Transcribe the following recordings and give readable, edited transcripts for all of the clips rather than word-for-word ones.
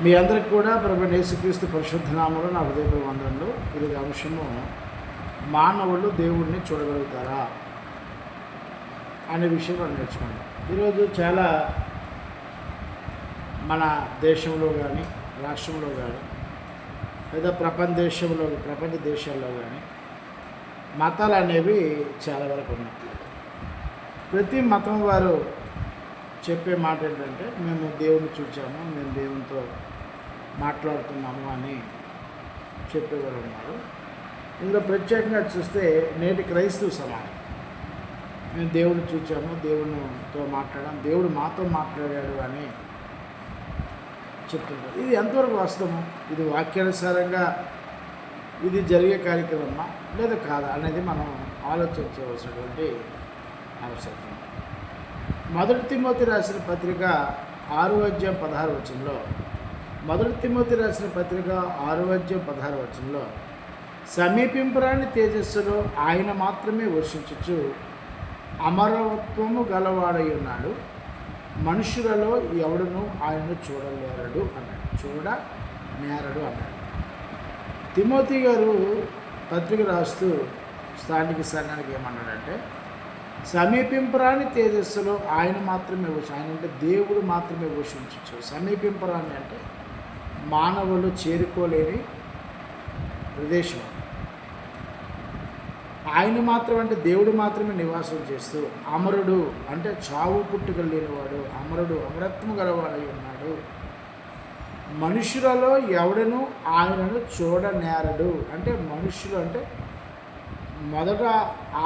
మీ అందరికి కూడా ప్రభువైన యేసుక్రీస్తు పరిశుద్ధ నామములో నా హృదయపూర్వక వందనములు. ఈరోజు అంశము మానవులు దేవుడిని చూడగలుగుతారా అనే విషయం మనం నేర్చుకున్నాం. ఈరోజు చాలా మన దేశంలో కానీ రాష్ట్రంలో కానీ లేదా ప్రపంచ దేశాల్లో కానీ మతాలు అనేవి చాలా వరకు ఉన్నాయి. ప్రతి మతం వారు చెప్పే మాట ఏంటంటే మేము దేవుని చూచాము, మేము దేవునితో మాట్లాడుతున్నాము అని చెప్పేవారు ఉన్నారు. ఇందులో ప్రత్యేకంగా చూస్తే నేటి క్రైస్తవ సమాజం మేము దేవుని చూచాము, దేవునితో మాట్లాడాము, దేవుడు మాతో మాట్లాడాడు అని చెప్తుంటారు. ఇది ఎంతవరకు వాస్తవం? ఇది వాక్యానుసారంగా ఇది జరిగే కార్యక్రమమా లేదా కాదా అనేది మనం ఆలోచించవలసినటువంటి అవసరం. మొదటి తిమోతి రాసిన పత్రిక 6:16 మొదటి తిమోతి రాసిన పత్రిక 6:16 సమీపింపరాని తేజస్సులో ఆయన మాత్రమే వర్షించుచు అమరత్వము గలవాడై ఉన్నాడు, మనుషులలో ఎవడును ఆయనను చూడనేరడు అన్నాడు. తిమోతి గారు పత్రిక రాస్తూ స్థానిక సంఘానికి ఏమన్నాడంటే, సమీపింపరాని తేజస్సులో ఆయన మాత్రమే ఆయన అంటే దేవుడు మాత్రమే వర్షించవచ్చు. సమీపింపరాని అంటే మానవులు చేరుకోలేని ప్రదేశం. ఆయన మాత్రం అంటే దేవుడు మాత్రమే నివాసం చేస్తూ, అమరుడు అంటే చావు పుట్టుకలు లేనివాడు, అమరత్వం గలవాడై ఉన్నాడు, మనుషులలో ఎవడను ఆయనను చూడనేరడు. అంటే మనుషులు అంటే మొదట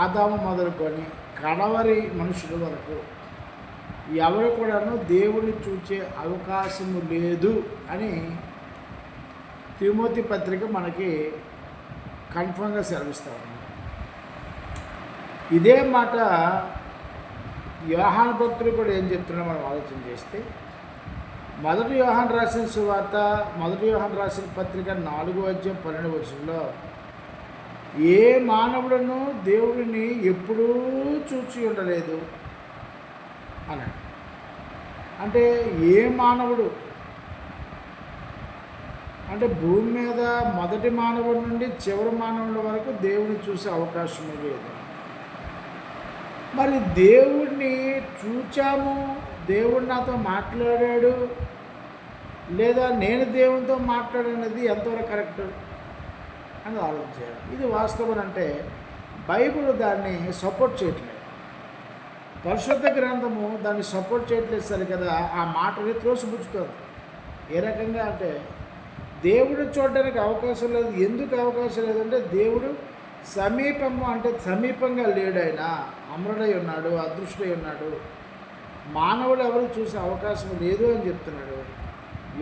ఆదాము మొదలుకొని కడవరి మనుషుల వరకు ఎవరు కూడాను దేవుణ్ణి చూసే అవకాశము లేదు అని తిమోతి పత్రిక మనకి కన్ఫర్మ్గా సెలవిస్తా ఉంది. ఇదే మాట యోహాను భక్తులు కూడా ఏం చెప్తున్నా మనం ఆలోచన చేస్తే, మొదటి యోహాను రాసిన పత్రిక 4:12 ఏ మానవులను దేవుడిని ఎప్పుడూ చూచి ఉండలేదు అన్నాడు. అంటే ఏ మానవుడు అంటే భూమి మీద మొదటి మానవుడి నుండి చివరి మానవుడి వరకు దేవుడిని చూసే అవకాశమే లేదు. మరి దేవుడిని చూచాము, దేవుడు నాతో మాట్లాడాడు లేదా నేను దేవునితో మాట్లాడనేది ఎంతవరకు కరెక్ట్ అని ఆలోచించారు. ఇది వాస్తవం అంటే బైబిల్ దాన్ని సపోర్ట్ చేయట్లేదు, పరిశుద్ధ గ్రంథము దాన్ని సపోర్ట్ చేయట్లేదు సరే కదా, ఆ మాటని త్రోసిపుచ్చుతుంది. ఏ రకంగా అంటే దేవుడు చూడడానికి అవకాశం లేదు. ఎందుకు అవకాశం లేదంటే దేవుడు సమీపంగా లేడు, ఆయన అమరుడై ఉన్నాడు, అదృష్టుడై ఉన్నాడు, మానవుడు ఎవరు చూసే అవకాశం లేదు అని చెప్తున్నాడు.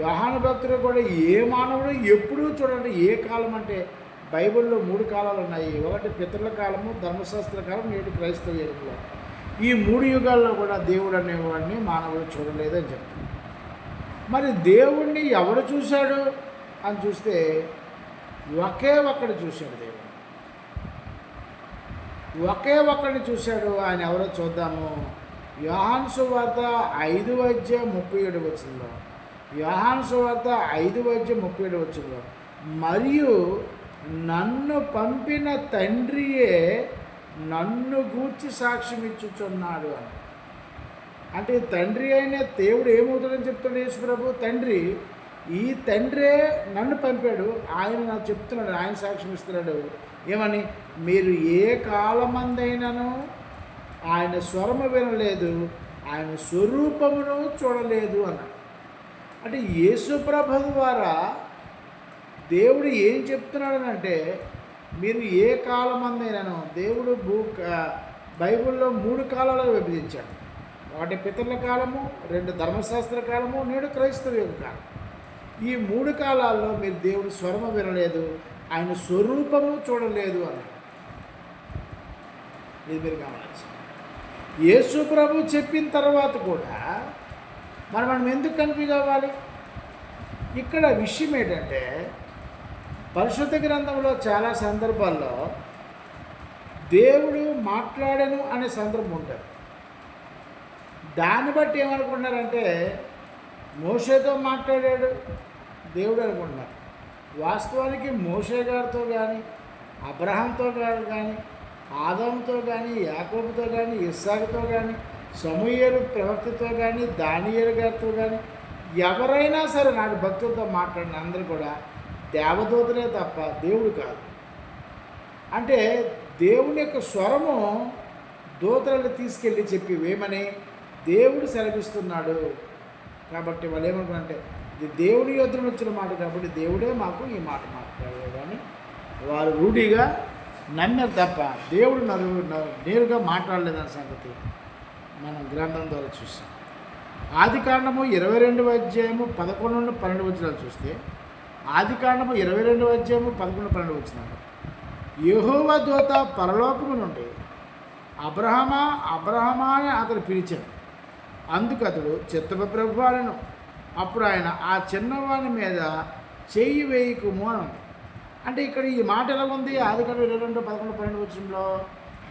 యోహాను భక్తుడు కూడా ఏ మానవుడు ఎప్పుడూ చూడండి. ఏ కాలం అంటే బైబిల్లో 3 కాలాలు ఉన్నాయి. ఒకటి పితరుల కాలము, ధర్మశాస్త్ర కాలం, నేటి క్రైస్తవ యుగంలో. ఈ 3 యుగాల్లో కూడా దేవుడు అనేవాడిని మానవుడు చూడలేదని చెప్తున్నాడు. మరి దేవుణ్ణి ఎవడు చూశాడు అని చూస్తే ఒకే ఒక్కడు చూశాడు. దేవుడు ఒకే ఒక్కడిని చూశాడు. ఆయన ఎవరో చూద్దాము. యోహాను సువార్త 5:37 యోహాను సువార్త 5:37 మరియు నన్ను పంపిన తండ్రియే నన్ను గూర్చి సాక్ష్యం ఇచ్చుచున్నాడు అని. అంటే తండ్రి అయిన దేవుడు ఏమవుతాడని చెప్తాడు యేసు ప్రభు. తండ్రి, ఈ తండ్రే నన్ను పంపాడు, ఆయన నాకు చెప్తున్నాడు, ఆయన సాక్ష్యం ఇస్తున్నాడు. ఏమని? మీరు ఏ కాలమందైనను ఆయన స్వరము వినలేదు, ఆయన స్వరూపమును చూడలేదు అన్నాడు. అంటే యేసు ప్రభు ద్వారా దేవుడు ఏం చెప్తున్నాడనంటే, మీరు ఏ కాలమందైనాను దేవుడు బైబిల్లో 3 కాలాలుగా విభజించాడు. ఒకటి పితరుల కాలము, 2 ధర్మశాస్త్ర కాలము, నేడు క్రైస్తవ యుగ కాలం. ఈ 3 కాలాల్లో మీరు దేవుడి స్వరము వినలేదు, ఆయన స్వరూపము చూడలేదు అన్నాడు. ఇది మీరు గమనించాలి. యేసు ప్రభు చెప్పిన తర్వాత కూడా మనం ఎందుకు కన్ఫ్యూజ్ అవ్వాలి? ఇక్కడ విషయం ఏంటంటే, పరిశుద్ధ గ్రంథంలో చాలా సందర్భాల్లో దేవుడు మాట్లాడను అనే సందర్భం ఉంటుంది. దాన్ని బట్టి ఏమనుకున్నారంటే మోషేతో మాట్లాడాడు, దేవుడు అనుకుంటున్నారు. వాస్తవానికి మోషే గారితో కానీ, అబ్రహాంతో కానీ, ఆదాముతో కానీ, యాకోబుతో కానీ, ఇస్సాకుతో కానీ, సమూయేలు ప్రవక్తతో కానీ, దానియేలు గారితో కానీ ఎవరైనా సరే నాటి భక్తులతో మాట్లాడిన అందరూ కూడా దేవదూతలే తప్ప దేవుడు కాదు. అంటే దేవుని యొక్క స్వరము దూతలను తీసుకెళ్ళి చెప్పి వేమని దేవుడు సెలవిస్తున్నాడు. కాబట్టి వాళ్ళు ఏమనుకున్నారంటే ఇది దేవుని యొద్ద వచ్చిన మాట కాబట్టి దేవుడే మాకు ఈ మాట మాట్లాడాడు అని వారు రూఢిగా నమ్మారు తప్ప దేవుడు నేరుగా మాట్లాడలేదన్న సంగతి మనం గ్రంథం ద్వారా చూస్తాం. ఆదికాండము 22వ అధ్యాయము 11-12 వచనాలు చూస్తే, ఆదికాండము 22వ అధ్యాయము 11-12 వచనాలు, యెహోవా దూత పరలోకము నుండి అబ్రహమా అని అతడు పిలిచాడు. అందుకు అతడు చిత్తము ప్రభువా అనెను. అప్పుడు ఆయన ఆ చిన్నవాని మీద చెయ్యి వేయకుము అని. అంటే ఇక్కడ ఈ మాట ఎలా ఉంది? ఆదికాండం 22-11-12 వచనంలో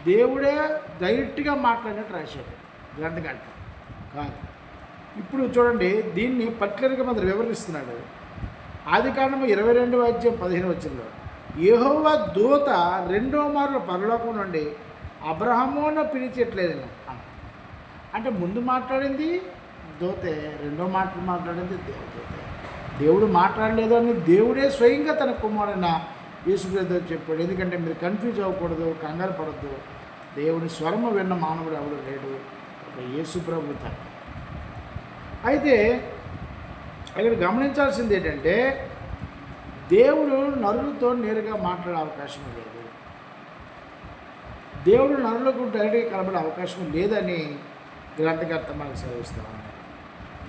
దేవుడే డైరెక్ట్గా మాట్లాడినట్టు రాశాడు గ్రంథకర్త కాదు. ఇప్పుడు చూడండి, దీన్ని పర్టికులర్గా మనం వివరిస్తున్నాడు. ఆదికాండము 22వ అధ్యాయం 15 వచనంలో యెహోవా దూత 2వ మార్లు పరలోకం నుండి అబ్రహామును పిలిచేట్లేదు అంటే ముందు మాట్లాడింది దూతే, రెండో మాట మాట్లాడింది దేవదూతే. దేవుడు మాట్లాడలేదు అని దేవుడే స్వయంగా తన కుమారుడైన యేసుక్రీస్తు చెప్పాడు. ఎందుకంటే మీరు కన్ఫ్యూజ్ అవ్వకూడదు, కంగారు పడద్దు. దేవుని స్వరము విన్న మానవుడు ఎవడు లేడు, యేసు ప్రభు తప్ప. అయితే ఇక్కడ గమనించాల్సింది ఏంటంటే దేవుడు నరులతో నేరుగా మాట్లాడే అవకాశం లేదు. దేవుడు నరులకు డైరెక్ట్గా కనబడే అవకాశం లేదని గ్రంథకర్త మనకు సెలవిస్తూ ఉన్నారు.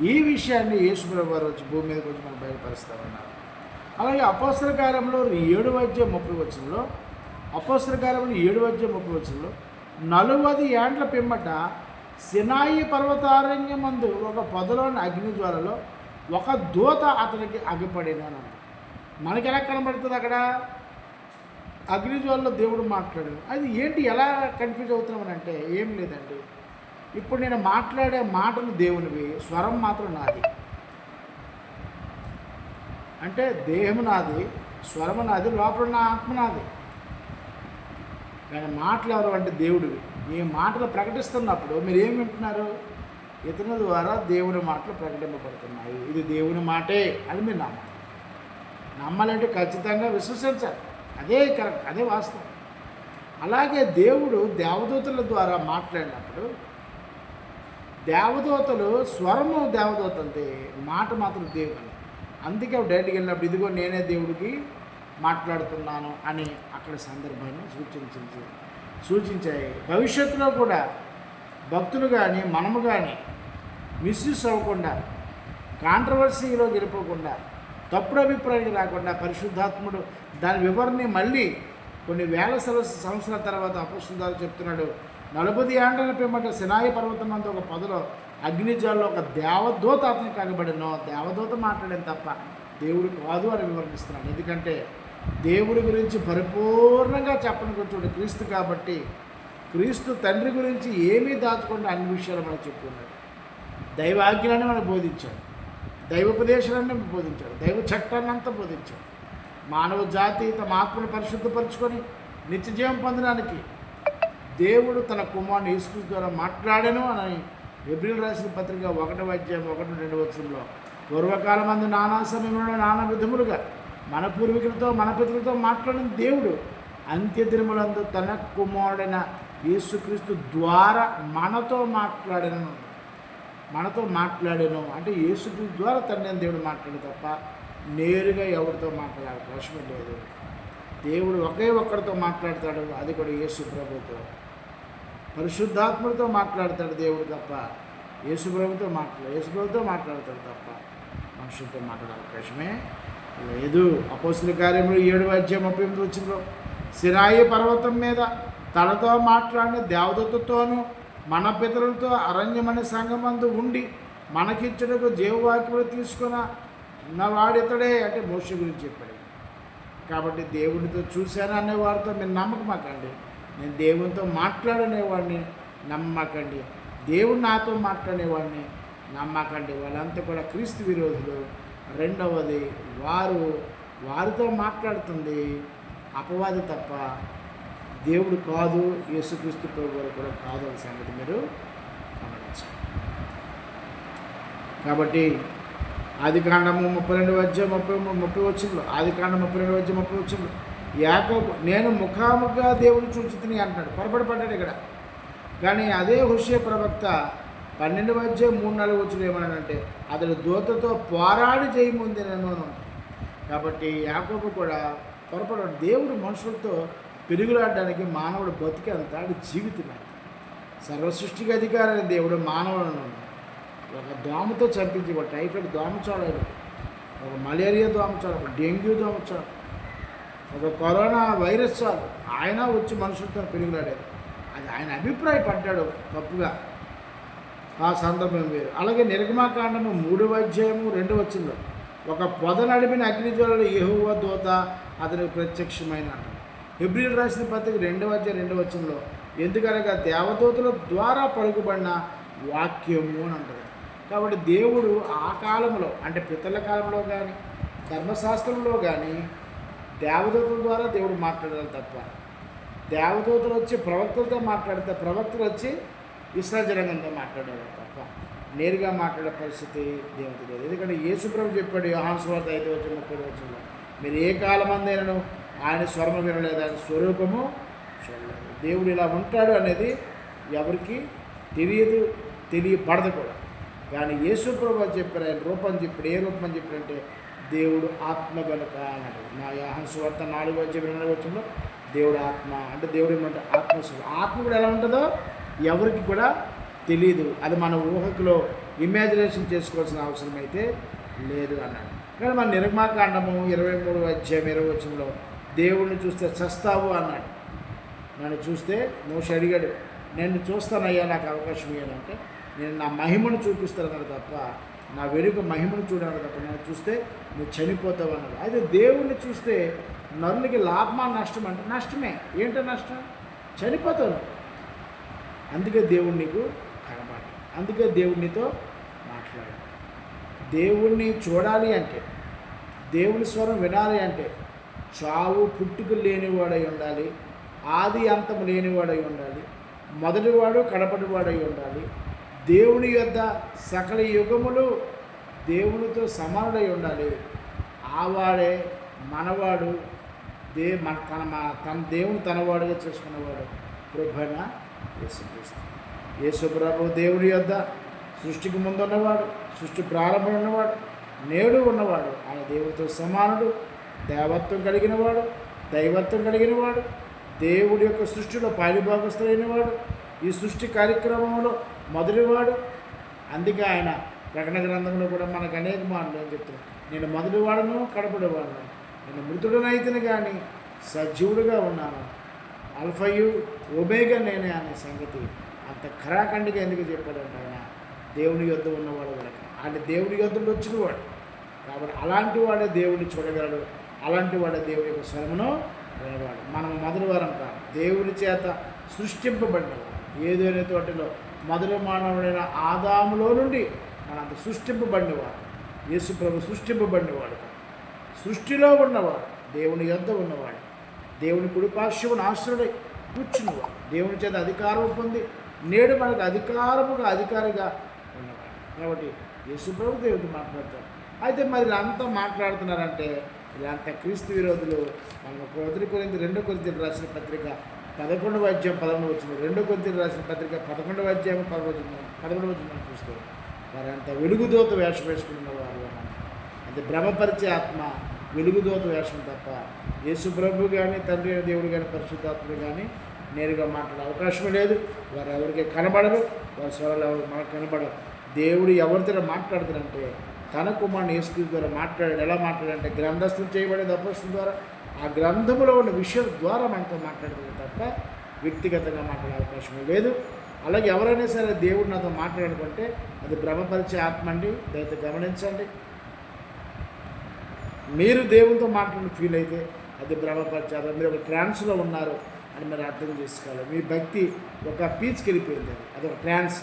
ఈ విషయాన్ని యేసుప్రభు వారు వచ్చి భూమి మీదకి వచ్చి మనకు బయలుపరుస్తూ ఉన్నారు. అలాగే అపోస్తల కార్యంలో 7వ అధ్యాయం 30 వచనంలో, అపోస్తల కార్యంలో 7వ అధ్యాయం 30 వచనంలో 40 ఏండ్ల పిమ్మట సినాయి పర్వతారణ్యమందు ఒక పొదలోని అగ్నిజ్వాలలో ఒక దూత అతనికి అగ్గిపడినాను. మనకి ఎలా కనబడుతుంది? అక్కడ అగ్నిజ్వాలలో దేవుడు మాట్లాడాడు. అది ఏంటి, ఎలా కన్ఫ్యూజ్ అవుతున్నామని అంటే ఏం లేదండి. ఇప్పుడు నేను మాట్లాడే మాటలు దేవునివి, స్వరం మాత్రం నాది. అంటే దేహము నాది, స్వరము నాది, లోపల ఉన్న ఆత్మ నాది. కానీ మాటలు ఎవరు అంటే దేవుడివి. ఈ మాటలు ప్రకటిస్తున్నప్పుడు మీరు ఏం వింటున్నారు? ఇతరుల ద్వారా దేవుని మాటలు ప్రకటింపబడుతున్నాయి. ఇది దేవుని మాటే అని మీరు నమ్మాలి. నమ్మాలంటే ఖచ్చితంగా విశ్వసించాలి. అదే కరెక్ట్, అదే వాస్తవం. అలాగే దేవుడు దేవదూతల ద్వారా మాట్లాడినప్పుడు దేవదూతలు స్వరము దేవదూతలది, మాట మాత్రం దేవుని. అందుకే డైరెక్ట్గా వెళ్ళినప్పుడు ఇదిగో నేనే దేవుడికి మాట్లాడుతున్నాను అని అక్కడ సందర్భాన్ని సూచించాయి. భవిష్యత్తులో కూడా భక్తులు కానీ మనము కానీ మిస్యూస్ అవ్వకుండా, కాంట్రవర్సీలో గెలిపోకుండా, తప్పుడు అభిప్రాయానికి రాకుండా పరిశుద్ధాత్ముడు దాని వివరణని మళ్ళీ కొన్ని వేల సంవత్సరాల తర్వాత అపొస్తలులు చెప్తున్నాడు. 40 ఏండ్ల పిమ్మట సినాయి పర్వతం అంతా ఒక పొదలో అగ్నిజ్వాలలో ఒక దేవదూత అతనికి కనబడినో, దేవదూత మాట్లాడేది తప్ప దేవుడు కాదు అని వివరణిస్తున్నాడు. ఎందుకంటే దేవుడి గురించి పరిపూర్ణంగా చెప్పడానికి వచ్చాడు క్రీస్తు. కాబట్టి క్రీస్తు తండ్రి గురించి ఏమీ దాచకుండా అన్ని విషయాలు మనకు చెప్పుకున్నాడు. దైవ ఆజ్ఞలని మనకు బోధించాడు, దైవోపదేశాలన్నీ బోధించాడు, దైవ చట్టాన్ని అంతా బోధించాడు. మానవ జాతి తమ ఆత్మను పరిశుద్ధపరచుకొని నిత్యజీవం పొందడానికి దేవుడు తన కుమారుని యేసుక్రీస్తు ద్వారా మాట్లాడాను అని హెబ్రీయులకు రాసిన పత్రిక 1వ అధ్యాయం 1-2 వచనంలో, పూర్వకాలమందు నానా సమయంలో నానా విధములుగా మన పూర్వీకులతో మన పితరులతో మాట్లాడిన దేవుడు అంత్యదినములందు తన కుమారుడైన యేసుక్రీస్తు ద్వారా మనతో మాట్లాడాను. అంటే యేసుక్రీస్తు ద్వారా తండ్రి దేవుడు మాట్లాడు తప్ప నేరుగా ఎవరితో మాట్లాడే అవకాశమే లేదు. దేవుడు ఒకే ఒక్కరితో మాట్లాడతాడు, అది కూడా యేసు ప్రభుతో. పరిశుద్ధాత్మతో మాట్లాడతాడు దేవుడు తప్ప యేసు ప్రభుతో మాట్లాడతాడు తప్ప మనుషులతో మాట్లాడే అవకాశమే లేదు. అపోస్తల కార్యములు 7వ అధ్యాయం 38 వచనంలో సినాయి పర్వతం మీద తనతో మాట్లాడిన దేవదూతతోనూ మన పితరులతో అరణ్యమనే సంగమందు ఉండి మనకిచ్చుటకు జీవవాక్యములు తీసుకున్న వాడితడే అంటే మోషే గురించి చెప్పాడు. కాబట్టి దేవుడితో చూశాను అనేవారితో మీరు నమ్మకమాకండి. నేను దేవునితో మాట్లాడనేవాడిని నమ్మకండి. దేవుడు నాతో మాట్లాడేవాడిని నమ్మకండి. వాళ్ళంతా కూడా క్రీస్తు విరోధులు, రెండవది వారితో మాట్లాడుతుంది అపవాది తప్ప దేవుడు కాదు, యేసుక్రీస్తు ప్రభువు కూడా కాదు అనే సంగతి మీరు గమనించాలి. కాబట్టి ఆదికాండము 32:30 వచ్చింది. ఆదికాండం 32:30 వచ్చింది. యాకోబు నేను ముఖాముఖిగా దేవుడు చూచుతుని అంటున్నాడు, పొరపడిపడ్డాడు ఇక్కడ. కానీ అదే హోషేయ ప్రవక్త 12:3-4 వచ్చిన ఏమన్నాడంటే అతడు దూతతో పోరాడి జయముంది నేను అని. కాబట్టి యాకోబు కూడా పొరపడాడు. దేవుడు మనుషులతో పెరుగులాడడానికి మానవుడు బతికి అంత జీవితం అంత. సర్వసృష్టికి అధికారైన దేవుడు మానవులను ఒక దోమతో చంపించి, ఒక టైఫాయిడ్ దోమచాడు, ఒక మలేరియా దోమచాడు, ఒక డెంగ్యూ దోమచాడు, ఒక కరోనా వైరస్ చాలు ఆయన వచ్చి మనుషులతో పెరుగులాడాడు. అది ఆయన అభిప్రాయపడ్డాడు తప్పుగా, ఆ సందర్భం వేరు. అలాగే నిర్గమాకాండము 3:2 ఒక పొద నడిపిన అగ్నిజ్వాలలు యెహోవా దూత అతనికి ప్రత్యక్షమైన అంటారు. హెబ్రీయులు రాసిన పత్రిక 2:2 ఎందుకనగా దేవదూతల ద్వారా పలుకుబడిన వాక్యము అని అంటారు. కాబట్టి దేవుడు ఆ కాలంలో అంటే పితరుల కాలంలో కానీ ధర్మశాస్త్రంలో కానీ దేవదూతల ద్వారా దేవుడు మాట్లాడాలి తప్ప, దేవదూతలు వచ్చి ప్రవక్తలతో మాట్లాడితే ప్రవక్తలు వచ్చి ఇశ్రాయేలు జనాంగంతో మాట్లాడారు తప్ప నేరుగా మాట్లాడే పరిస్థితి దేవుడికి లేదు. ఎందుకంటే యేసుప్రభు చెప్పాడు యోహాను సువార్త 5:30 మీరు ఏ కాలమందైనను ఆయన స్వరము వినలేదు, ఆయన స్వరూపము చూడలేదు. దేవుడు ఇలా ఉంటాడు అనేది ఎవరికి తెలియబడదు కూడా. కానీ యేసుప్రభు చెప్పారు, ఆయన రూపం చెప్పాడు. ఏ రూపం చెప్పాడంటే దేవుడు ఆత్మ గనుక అన్నాడు. నా యోహాను సువార్త 4:2 దేవుడు ఆత్మ అంటే దేవుడు ఏమంటే ఆత్మ కూడా ఎలా ఉంటుందో ఎవరికి కూడా తెలియదు. అది మన ఊహకులో ఇమాజినేషన్ చేసుకోవాల్సిన అవసరం అయితే లేదు అన్నాడు. కానీ మన నిర్గమాకాండము 23:20 దేవుడిని చూస్తే చస్తావు అన్నాడు. నన్ను చూస్తే మోషే అడిగాడు, నేను చూస్తానయ్యా నాకు అవకాశం ఇవ్వాలంటే నేను నా మహిమను చూపిస్తానన్నాడు తప్ప నా వెనుక మహిమను చూడాలి తప్ప నన్ను చూస్తే నువ్వు చనిపోతావు అన్నాడు. అయితే దేవుణ్ణి చూస్తే నరునికి లాభమా నష్టం అంటే నష్టమే. ఏంటో నష్టం? చనిపోతావు. అందుకే దేవుడు నీకు కనబడాలి, అందుకే దేవుడినితో మాట్లాడాలి. దేవుణ్ణి చూడాలి అంటే, దేవుని స్వరం వినాలి అంటే చావు పుట్టుకు లేనివాడై ఉండాలి, ఆది అంతం లేనివాడై ఉండాలి, మొదటివాడు కడపటివాడై ఉండాలి, దేవుని యొద్ద సకల యుగములు దేవునితో సమానుడై ఉండాలి. ఆవాడే మనవాడు, తన దేవుని తనవాడుగా చేసుకున్నవాడు ప్రభువైన యేసుక్రీస్తు. యేసుప్రభు దేవుని యొద్ద సృష్టికి ముందున్నవాడు, సృష్టి ప్రారంభం ఉన్నవాడు, నేడు ఉన్నవాడు. ఆయన దేవుడితో సమానుడు, దేవత్వం కలిగినవాడు, దైవత్వం కలిగినవాడు, దేవుడి యొక్క సృష్టిలో పాలిభాగస్తులైనవాడు, ఈ సృష్టి కార్యక్రమంలో మొదటివాడు. అందుకే ఆయన ప్రకటన గ్రంథంలో కూడా మనకు అనేక మాటలు ఏం చెప్తున్నాడు, నేను మొదటివాడను కడపడివాడను, నేను మృతుడనైతేనే కానీ సజీవుడిగా ఉన్నాను, అల్ఫయు ఒమేగా నేనే అనే సంగతి అంత ఖరాఖండిగా ఎందుకు చెప్పాడంటే ఆయన దేవుని యొద్ద ఉన్నవాడు కనుక. ఆయన దేవుని యొద్ద వచ్చినవాడు కాబట్టి అలాంటి వాడే దేవుడిని చూడగలడు, అలాంటి వాడే దేవుడి యొక్క స్వరమును వినవాడు. మనం మొదటి వారం కాదు, దేవుని చేత సృష్టింపబడినవాడు. ఏదైనా తోటలో మొదటి మానవుడైన ఆదాములో నుండి మనంత సృష్టింపబడినవాడు. యేసు ప్రభు సృష్టింపబడినవాడు కాదు, సృష్టిలో ఉన్నవాడు, దేవుని యొద్ద ఉన్నవాడు, దేవుని కుడిపార్శ్వమున ఆశ్రయుడై కూర్చున్నవాడు, దేవుని చేత అధికారం పొంది నేడు మనకు అధికారిగా ఉన్నవాడు. కాబట్టి యేసు ప్రభు దేవుడితో మాట్లాడతాడు. అయితే మరి ఇలా అంతా మాట్లాడుతున్నారంటే ఇలాంటి క్రీస్తు విరోధులు మనం 2 కొరింథీయులకు రాసిన పత్రిక 11:11 2 కొరింథీయులకు రాసిన పత్రిక 11:11 చూస్తే వారంతా వెలుగుదోత వేషం వేసుకున్న వారు అన్నారు. అంటే భ్రమపరిచే ఆత్మ వెలుగుదోత వేషం తప్ప యేసు ప్రభు కానీ తండ్రి అయిన దేవుడు కానీ పరిశుద్ధాత్ముడు కానీ నేరుగా మాట్లాడే అవకాశం లేదు. వారు ఎవరికి కనబడరు, వారి స్వరాలు ఎవరు మనకు కనబడరు. దేవుడు ఎవరితో మాట్లాడుతారంటే తన కుమారుని యేసుక్రీస్తు ద్వారా మాట్లాడాడు. ఎలా మాట్లాడంటే గ్రంథస్థం చేయబడేది అపోస్తలుల ద్వారా, ఆ గ్రంథంలో ఉన్న విషయం ద్వారా మనతో మాట్లాడుతుంది తప్ప వ్యక్తిగతంగా మాట్లాడే అవకాశం లేదు. అలాగే ఎవరైనా సరే దేవుడు నాతో మాట్లాడుకుంటే అది భ్రమపరిచే ఆత్మ అండి. దయతో గమనించండి, మీరు దేవునితో మాట్లాడిన ఫీల్ అయితే అది భ్రమపరిచే, మీరు ఒక ట్రాన్స్లో ఉన్నారు అని మీరు అర్థం చేసుకోవాలి. మీ భక్తి ఒక పీచ్కి వెళ్ళిపోయింది, అది ఒక ట్రాన్స్.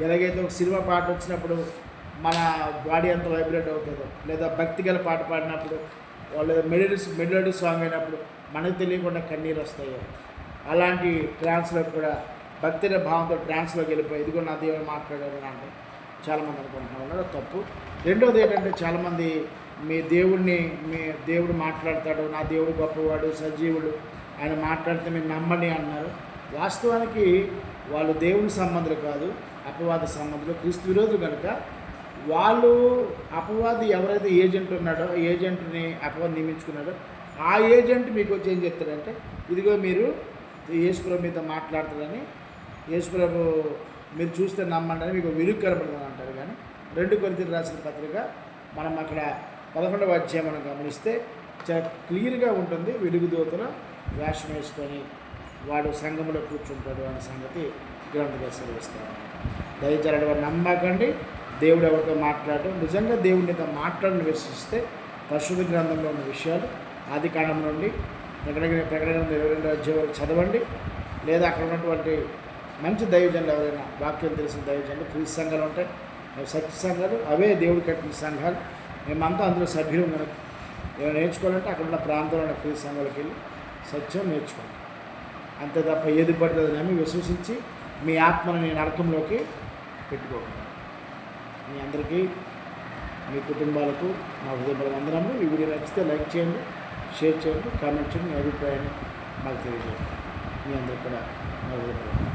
ఎలాగైతే ఒక సినిమా పాట వచ్చినప్పుడు మన బాడీ ఎంత వైబ్రేట్ అవుతుందో, లేదా భక్తి గల పాట పాడినప్పుడు వాళ్ళు మెలోడీ సాంగ్ అయినప్పుడు మనకు తెలియకుండా కన్నీరు వస్తాయో, అలాంటి ట్రాన్స్లో కూడా భక్తిని భావంతో ట్రాన్స్లోకి వెళ్ళిపోయి ఇదిగో నా దేవుడు మాట్లాడారు అంటే చాలామంది అనుకుంటున్నారు, తప్పు. రెండోది ఏంటంటే చాలామంది మీ దేవుడు మాట్లాడతాడు, నా దేవుడు గొప్పవాడు, సజీవుడు, ఆయన మాట్లాడితే మీరు నమ్మండి అన్నారు. వాస్తవానికి వాళ్ళు దేవుని సంబంధులు కాదు, అపవాద సంబంధులు, క్రీస్తు విరోధులు కనుక వాళ్ళు అపవాది ఎవరైతే ఏజెంట్ ఉన్నాడో, ఏజెంట్ని అపవాది నియమించుకున్నాడో ఆ ఏజెంట్ మీకు వచ్చి ఏం చెప్తాడంటే ఇదిగో మీరు యేసుప్రభు మీతో మాట్లాడతాడని, యేసుప్రభు మీరు చూస్తే నమ్మండి అని మీకు వెలుగు కనపడదని అంటారు. కానీ 2 కొరింథీయులకు రాసిన పత్రిక మనం అక్కడ 11వ అధ్యాయం మనం గమనిస్తే చాలా క్లియర్గా ఉంటుంది. వెలుగుదూతల వేషం వేసుకొని వాడు సంఘంలో కూర్చుంటాడు అనే సంగతి గ్రంథంగా సెలవిస్తాడు. దయచేసి వారు నమ్మకండి, దేవుడు ఎవరితో మాట్లాడటం, నిజంగా దేవుడితో మాట్లాడని విశ్వసిస్తే పరిశుద్ధ గ్రంథంలో ఉన్న విషయాలు ఆది కాండం నుండి ప్రకటన 22వ అధ్యాయం వరకు చదవండి. లేదా అక్కడ ఉన్నటువంటి మంచి దైవజనులు ఎవరైనా వాక్యం తెలిసిన దైవజనులు, క్రీస్తు సంఘాలు ఉంటాయి, అవి సత్య సంఘాలు, అవే దేవుడు కట్టిన సంఘాలు. మేమంతా అందులో సభ్యులు. మనకు ఏమైనా నేర్చుకోవాలంటే అక్కడ ఉన్న ప్రాంతంలో ఉన్న క్రీస్తు సంఘాలకు వెళ్ళి సత్యం నేర్చుకోండి. అంతే తప్ప ఏది పడుతుంది నమ్మి విశ్వసించి మీ ఆత్మను నేను నరకంలోకి పెట్టుకోకండి. మీ అందరికీ, మీ కుటుంబాలకు నా హృదయపూర్వక వందనములు. ఈ వీడియో నచ్చితే లైక్ చేయండి, షేర్ చేయండి, కామెంట్ చేయండి, మీ అభిప్రాయాన్ని మాకు తెలియజేయండి. మీ అందరికీ కూడా నా హృదయపూర్వక